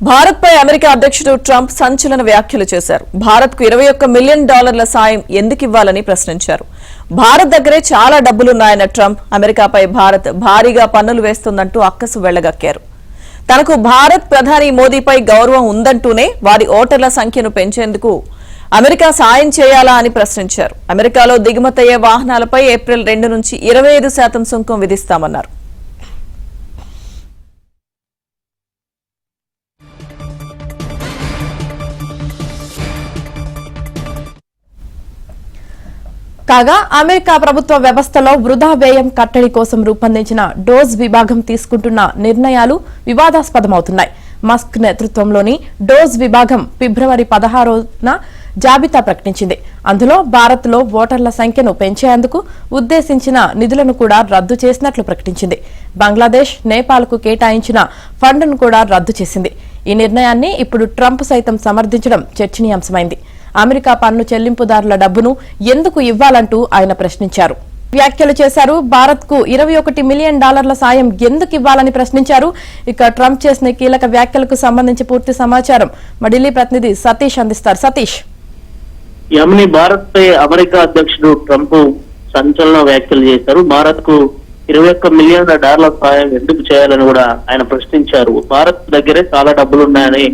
భారత్ పై America అధ్యక్షుడు Trump సంచలన వ్యాఖ్యలు చేశారు. భారత్ కు $21 మిలియన్ సాయం ఎందుకు ఇవ్వాలని ప్రశ్నించారు. భారత్ దగ్గరే చాలా డబ్బులున్నాయన్న ట్రంప్ అమెరికాపై భారత్ భారీగా పన్నులు వేస్తుందంటూ అక్కసు వెళ్లగక్కారు. తనకు భారత్ ప్రధాని మోదీపై గౌరవం ఉందంటూనే వారి ఓటర్ల సంఖ్యను పెంచేందుకు అమెరికా సాయం చేయాలా అని ప్రశ్నించారు. అమెరికాలో దిగుమతయ్యే వాహనాలపై ఏప్రిల్ 2 నుంచి 25% సుంకం విధిస్తామన్నారు. కాగా అమెరికా ప్రభుత్వ వ్యవస్థలో వృధా వ్యయం కట్టడి కోసం రూపొందించిన డోజ్ విభాగం తీసుకుంటున్న నిర్ణయాలు వివాదాస్పదమవుతున్నాయి. మస్క్ నేతృత్వంలోని డోజ్ విభాగం ఫిబ్రవరి 16న జాబితా ప్రకటించింది. అందులో భారత్లో ఓటర్ల సంఖ్యను పెంచేందుకు ఉద్దేశించిన నిధులను కూడా రద్దు చేసినట్లు ప్రకటించింది. బంగ్లాదేశ్, నేపాల్కు కేటాయించిన ఫండ్ను కూడా రద్దు చేసింది. ఈ నిర్ణయాన్ని ఇప్పుడు ట్రంప్ సైతం సమర్థించడం చర్చనీయాంశమైంది. అమెరికా పన్ను చెల్లింపుదారుల డబ్బును ఎందుకు ఇవ్వాలంటూ ఆయన ప్రశ్నించారు. వ్యాఖ్యలు చేశారు. భారత్ కు $21 మిలియన్ సాయం ఎందుకు ఇవ్వాలని ప్రశ్నించారు. ఇక ట్రంప్ చేసిన కీలక వ్యాఖ్యలకు సంబంధించి పూర్తి సమాచారం మా ఢిల్లీ ప్రతినిధి సతీష్ అందిస్తారు. సతీష్, యమని భారత్ పై అమెరికా అధ్యక్షుడు ట్రంప్ సంచలన వ్యాఖ్యలు చేశారు. భారత్ కు $21 మిలియన్ సాయం ఎందుకు చేయాలని కూడా ఆయన ప్రశ్నించారు. భారత్ దగ్గరే చాలా డబ్బులున్నాయని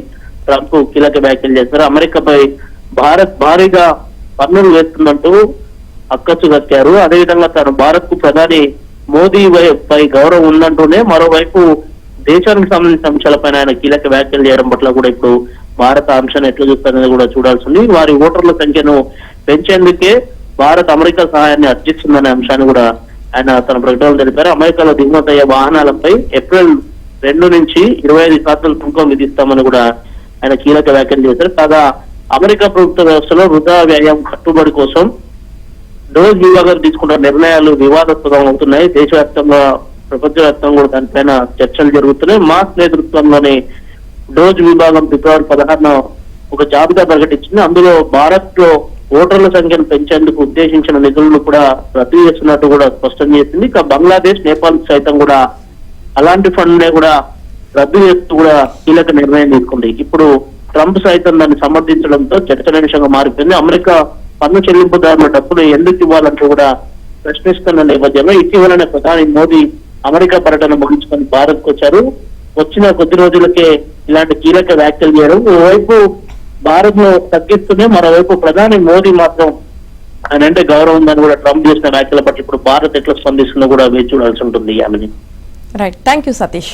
ట్రంప్ కీలక వ్యాఖ్యలు చేశారు. అమెరికాపై భారత్ భారీగా పన్నులు వేస్తుందంటూ అక్కసు కక్కారు. అదేవిధంగా తాను భారత్ కు ప్రధాని మోదీ పై గౌరవం ఉందంటూనే మరోవైపు దేశానికి సంబంధించిన అంశాలపైన ఆయన కీలక వ్యాఖ్యలు చేయడం పట్ల కూడా ఇప్పుడు భారత అంశాన్ని ఎట్లా చూస్తారనేది కూడా చూడాల్సింది. వారి ఓటర్ల సంఖ్యను పెంచేందుకే భారత్ అమెరికా సహాయాన్ని అర్జిస్తుందనే అంశాన్ని కూడా ఆయన తన ప్రకటనలో తెలిపారు. అమెరికాలో దిగుమతయ్యే వాహనాలపై ఏప్రిల్ 2 నుంచి 25% సుంకం విధిస్తామని కూడా ఆయన కీలక వ్యాఖ్యలు చేశారు. కాగా అమెరికా ప్రభుత్వ వ్యవస్థలో వృధా వ్యయం కట్టుబడి కోసం డోజ్ విభాగం తీసుకున్న నిర్ణయాలు వివాదాస్పదం అవుతున్నాయి. దేశవ్యాప్తంగా, ప్రపంచవ్యాప్తంగా కూడా దానిపైన చర్చలు జరుగుతున్నాయి. మాస్ నేతృత్వంలోని డోజ్ విభాగం ఫిబ్రవరి 16న ఒక జాబితా ప్రకటించింది. అందులో భారత్ లో ఓటర్ల సంఖ్యను పెంచేందుకు ఉద్దేశించిన నిధులను కూడా రద్దు చేస్తున్నట్టు కూడా స్పష్టం చేసింది. ఇక బంగ్లాదేశ్, నేపాల్ సైతం కూడా అలాంటి ఫండ్ నే కూడా రద్దు చేస్తూ కూడా కీలక నిర్ణయం తీసుకుంది. ఇప్పుడు ట్రంప్ సైతం దాన్ని సమర్థించడంతో చర్చనీయాంశంగా మారిపోయింది. అమెరికా పన్ను చెల్లింపుదారుల డబ్బులు ఎందుకు ఇవ్వాలంటూ కూడా ప్రశ్నిస్తున్న నేపథ్యంలో ఇటీవలనే ప్రధాని మోదీ అమెరికా పర్యటన ముగించుకొని భారత్ కు వచ్చారు. వచ్చిన కొద్ది రోజులకే ఇలాంటి కీలక వ్యాఖ్యలు చేయడం, ఓవైపు భారత్ ను తగ్గిస్తూనే మరోవైపు ప్రధాని మోదీ మాత్రం ఆయన అంటే గౌరవం ఉందని కూడా ట్రంప్ చేసిన వ్యాఖ్యల పట్ల ఇప్పుడు భారత్ ఎట్లా స్పందిస్తుందో కూడా వేచి చూడాల్సి ఉంటుంది. Right, thank you Satish.